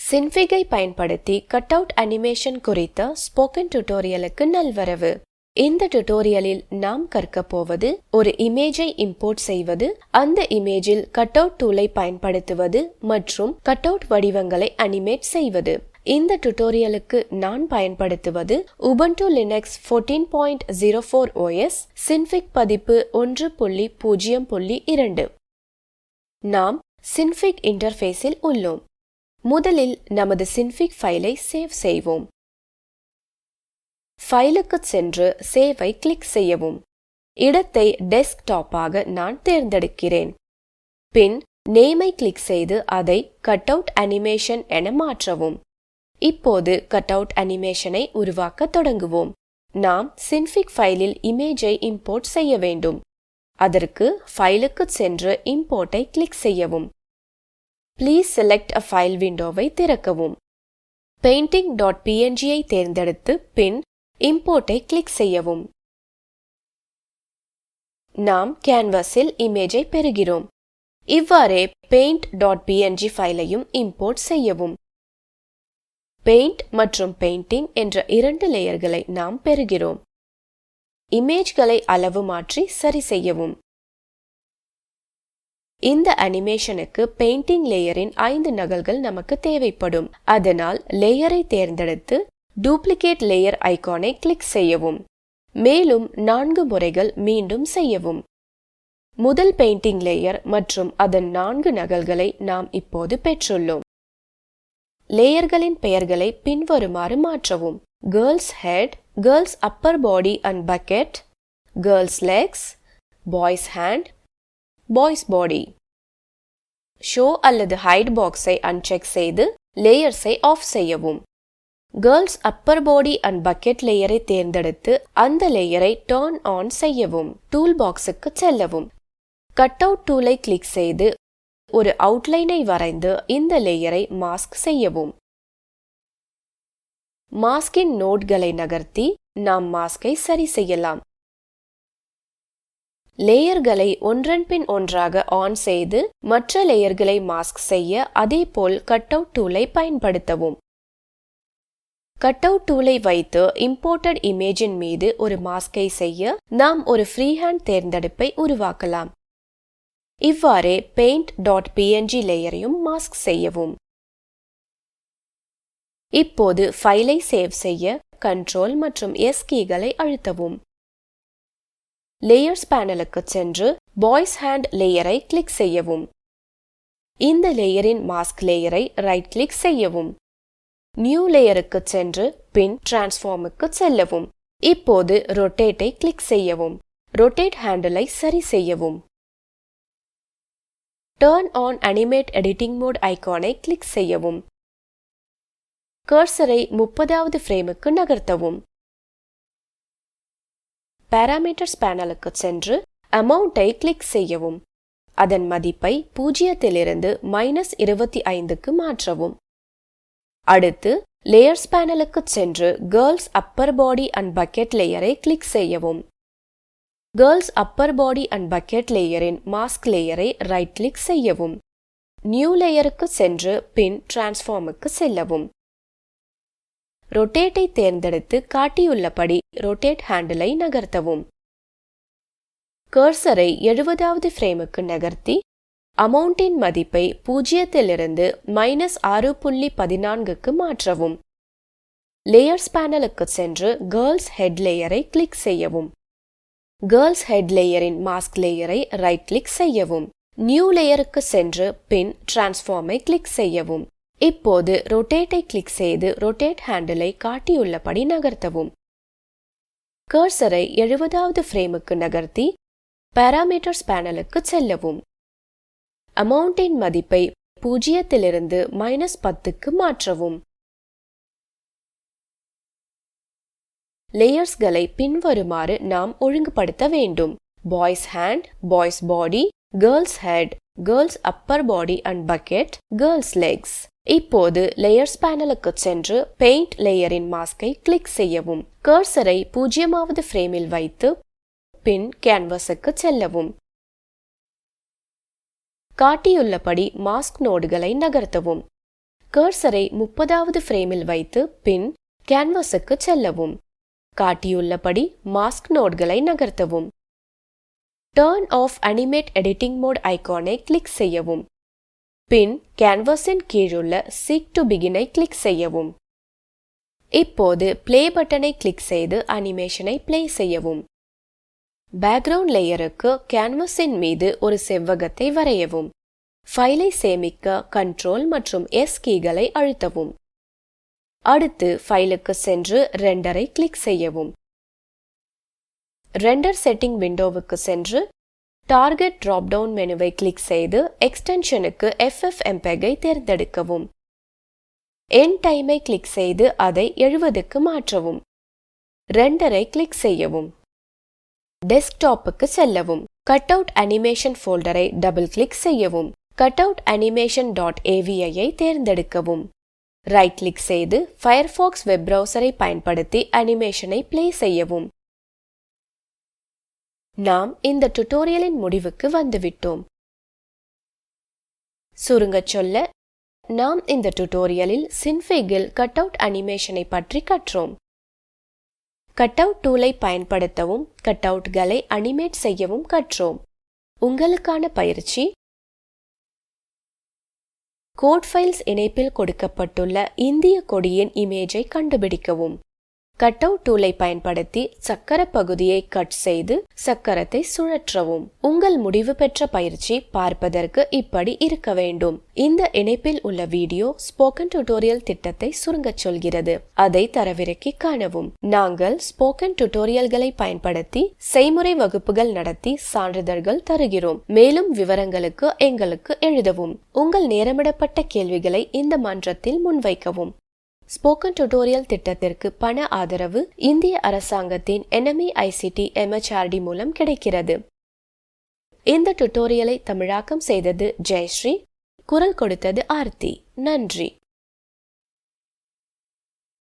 சின்ஃபிகை பயன்படுத்தி cutout animation குறித்த spoken டியூட்டோரியலுக்கு நல்வரவு. இந்த டியூட்டோரியலில் நாம் கற்க போவது ஒரு இமேஜை இம்போர்ட் செய்வது, அந்த இமேஜில் கட்அவுட் டூலை பயன்படுத்துவது மற்றும் கட்அவுட் வடிவங்களை அனிமேட் செய்வது. இந்த டியூட்டோரியலுக்கு நான் பயன்படுத்துவது உபுண்டு லினக்ஸ் 14.04 OS, சின்ஃபிக் பதிப்பு 1.0.2. நாம் சின்ஃபிக் இன்டர்ஃபேஸில் உள்ளோம். முதலில் நமது சின்ஃபிக் ஃபைலை சேவ் செய்வோம். ஃபைலுக்கு சென்று சேவை கிளிக் செய்யவும். இடத்தை டெஸ்க்டாப்பாக நான் தேர்ந்தெடுக்கிறேன். பின் நேமை கிளிக் செய்து அதை கட்அவுட் அனிமேஷன் என மாற்றவும். இப்போது கட்அவுட் அனிமேஷனை உருவாக்க தொடங்குவோம். நாம் சின்ஃபிக் ஃபைலில் இமேஜை இம்போர்ட் செய்ய வேண்டும். அதற்கு ஃபைலுக்கு சென்று இம்போர்ட்டை கிளிக் செய்யவும். Please select a file விண்டோவை திறக்கவும். painting.png ஐ தேர்ந்தெடுத்து பின் இம்போர்ட்டை கிளிக் செய்யவும். நாம் கேன்வாஸில் இமேஜை பெறுகிறோம். இவ்வாறே paint.png ஃபைலையும் இம்போர்ட் செய்யவும். பெயிண்ட் மற்றும் பெயிண்டிங் என்ற 2 லேயர்களை நாம் பெறுகிறோம். இமேஜ்களை அளவு மாற்றி சரி செய்யவும். இந்த அனிமேஷனுக்கு பெயிண்டிங் லேயரின் 5 நகல்கள் நமக்கு தேவைப்படும். அதனால் லேயரை தேர்ந்தெடுத்து டூப்ளிகேட் லேயர் ஐகானை கிளிக் செய்யவும். மேலும் 4 முறைகள் மீண்டும் செய்யவும். முதல் பெயிண்டிங் லேயர் மற்றும் அதன் 4 நகல்களை நாம் இப்போது பெற்றுள்ளோம். லேயர்களின் பெயர்களை பின்வருமாறு மாற்றவும். Girls head, girls upper body and bucket, girls legs, boys hand, boys body. Show அல்லது ஹைட் பாக்ஸை அன்செக் செய்து லேயர்ஸை ஆஃப் செய்யவும். Girls upper body and bucket லேயரை தேர்ந்தெடுத்து அந்த லேயரை டர்ன் ஆன் செய்யவும். டூல் பாக்ஸுக்கு செல்லவும். கட்அவுட் டூலை கிளிக் செய்து ஒரு அவுட்லைனை வரைந்து இந்த லேயரை மாஸ்க் செய்யவும். மாஸ்கின் நோட்களை நகர்த்தி நாம் மாஸ்கை சரி செய்யலாம். லேயர்களை ஒன்றன் பின் ஒன்றாக ஆன் செய்து மற்ற லேயர்களை மாஸ்க் செய்ய அதேபோல் கட்அவுட் டூலை பயன்படுத்தவும். கட்அவுட் டூலை வைத்து இம்போர்ட்டட் இமேஜின் மீது ஒரு மாஸ்கை செய்ய நாம் ஒரு ஃப்ரீஹேண்ட் தேர்ந்தெடுப்பை உருவாக்கலாம். இவ்வாறே paint.png லேயரையும் மாஸ்க் செய்யவும். இப்போது ஃபைலை சேவ் செய்ய Ctrl மற்றும் S கீகளை அழுத்தவும். லேயர்ஸ் பேனலுக்கு சென்று பாய்ஸ் ஹேண்ட் லேயரை கிளிக் செய்யவும். இந்த லேயரின் மாஸ்க் லேயரை ரைட் கிளிக் செய்யவும். நியூ லேயருக்கு சென்று பின் டிரான்ஸ்ஃபார்முக்கு செல்லவும். இப்போது ரொட்டேட்டை கிளிக் செய்யவும். ரொட்டேட் ஹேண்டிலை சரி செய்யவும். Turn on animate editing mode ஐகானை கிளிக் செய்யவும். கர்சரை 30வது ஃப்ரேமுக்கு நகர்த்தவும். பாராமீட்டர்ஸ் பேனலுக்கு சென்று அமௌண்ட்டை கிளிக் செய்யவும். அதன் மதிப்பை 0 -25க்கு மாற்றவும். அடுத்து லேயர்ஸ் பேனலுக்கு சென்று girls upper body and bucket லேயரை கிளிக் செய்யவும். Girls upper body and bucket லேயரின் மாஸ்க் லேயரை ரைட் கிளிக் செய்யவும். நியூ லேயருக்கு சென்று பின் டிரான்ஸ்ஃபார்முக்கு செல்லவும். ரொட்டேட்டை தேர்ந்தெடுத்து காட்டியுள்ளபடி ரொட்டேட் ஹேண்டிலை நகர்த்தவும். கர்சரை 70வது ஃப்ரேமுக்கு நகர்த்தி அமௌண்டின் மதிப்பை 0 -6.14க்கு மாற்றவும். லேயர்ஸ் பேனலுக்கு சென்று கேர்ள்ஸ் ஹெட் லேயரை கிளிக் செய்யவும். கேர்ள்ஸ் ஹெட் லேயரின் மாஸ்க் லேயரை ரைட் கிளிக் செய்யவும். நியூ லேயருக்கு சென்று பின் டிரான்ஸ்ஃபார்மை கிளிக் செய்யவும். இப்போது ரொட்டேட்டை கிளிக் செய்து ரொட்டேட் ஹேண்டிலை காட்டியுள்ளபடி நகர்த்தவும். கர்சரை 70வது ஃப்ரேமுக்கு நகர்த்தி பாராமீட்டர்ஸ் பேனலுக்கு செல்லவும். அமௌண்டின் மதிப்பை 0 -10க்கு மாற்றவும். லேயர்ஸ்களை பின்வருமாறு நாம் ஒழுங்குபடுத்த வேண்டும். Boys hand, boys body, girls head, girls upper body and bucket, girls legs. இப்போது லேயர்ஸ் பேனலுக்கு சென்று பெயிண்ட் லேயரின் மாஸ்கை கிளிக் செய்யவும். கர்சரை 0வது ஃப்ரேமில் வைத்து பின் கேன்வாஸுக்கு செல்லவும். காட்டியுள்ளபடி மாஸ்க் நோடுகளை நகர்த்தவும். கர்சரை 30வது ஃப்ரேமில் வைத்து பின் கேன்வாஸுக்கு செல்லவும். காட்டியுள்ளபடி மாஸ்க் நோட்களை நகர்த்தவும். Turn off animate editing mode ஐகானை கிளிக் செய்யவும். பின் கேன்வாஸின் கீழுள்ள சீக் டு பிகினை கிளிக் செய்யவும். இப்போது பிளே பட்டனை கிளிக் செய்து அனிமேஷனை பிளே செய்யவும். பேக்ரவுண்ட் லேயருக்கு கேன்வாஸின் மீது ஒரு செவ்வகத்தை வரையவும். ஃபைலை சேமிக்க கண்ட்ரோல் மற்றும் எஸ் கீகளை அழுத்தவும். அடுத்து ஃபைலுக்கு சென்று ரெண்டரை கிளிக் செய்யவும். ரெண்டர் செட்டிங் விண்டோவுக்கு சென்று டார்கெட் டிராப் டவுன் மெனுவை கிளிக் செய்து எக்ஸ்டென்ஷனுக்கு FFmpeg-ஐ தேர்ந்தெடுக்கவும். எண்ட் டைமை கிளிக் செய்து அதை 70க்கு மாற்றவும். ரெண்டரை கிளிக் செய்யவும். டெஸ்க்டாப்புக்கு செல்லவும். கட்அவுட் அனிமேஷன் ஃபோல்டரை டபுள் கிளிக் செய்யவும். கட்அவுட் அனிமேஷன் .avi-ஐ தேர்ந்தெடுக்கவும். ரைட் கிளிக் செய்து ஃபயர்ஃபாக்ஸ் வெப் பிரவுசரை பயன்படுத்தி அனிமேஷனை பிளே செய்யவும். நாம் இந்த டுடோரியலின் முடிவுக்கு வந்துவிட்டோம். சுருங்கச் சொல்ல, நாம் இந்த டுடோரியலில் சின்ஃபிகில் கட்அவுட் அனிமேஷனை பற்றி கற்றோம். கட்அவுட் டூலை பயன்படுத்தவும் கட்அவுட்களை அனிமேட் செய்யவும் கற்றோம். உங்களுக்கான பயிற்சி: கோட் ஃபைல்ஸ் இணைப்பில் கொடுக்கப்பட்டுள்ள இந்திய கொடியின் இமேஜை கண்டுபிடிக்கவும். கட்அவுட் டூலை பயன்படுத்தி சக்கர பகுதியை கட் செய்து சக்கரத்தை சுழற்றவும். உங்கள் முடிவு பெற்ற பயிற்சி பார்ப்பதற்கு இப்படி இருக்க வேண்டும். இந்த இணைப்பில் உள்ள வீடியோ ஸ்போக்கன் டியூட்டோரியல் திட்டத்தை சுருங்கச் சொல்கிறது. அதை தரவிறக்கி காணவும். நாங்கள் ஸ்போக்கன் டியூட்டோரியல்களை பயன்படுத்தி செய்முறை வகுப்புகள் நடத்தி சான்றிதழ்கள் தருகிறோம். மேலும் விவரங்களுக்கு எங்களுக்கு எழுதவும். உங்கள் நேரமிடப்பட்ட கேள்விகளை இந்த மன்றத்தில் முன்வைக்கவும். ஸ்போக்கன் டியூட்டோரியல் திட்டத்திற்கு பண ஆதரவு இந்திய அரசாங்கத்தின் NMEICT MHRD மூலம் கிடைக்கிறது. இந்த டியூட்டோரியலை தமிழாக்கம் செய்தது ஜெயஸ்ரீ. குரல் கொடுத்தது ஆர்த்தி. நன்றி.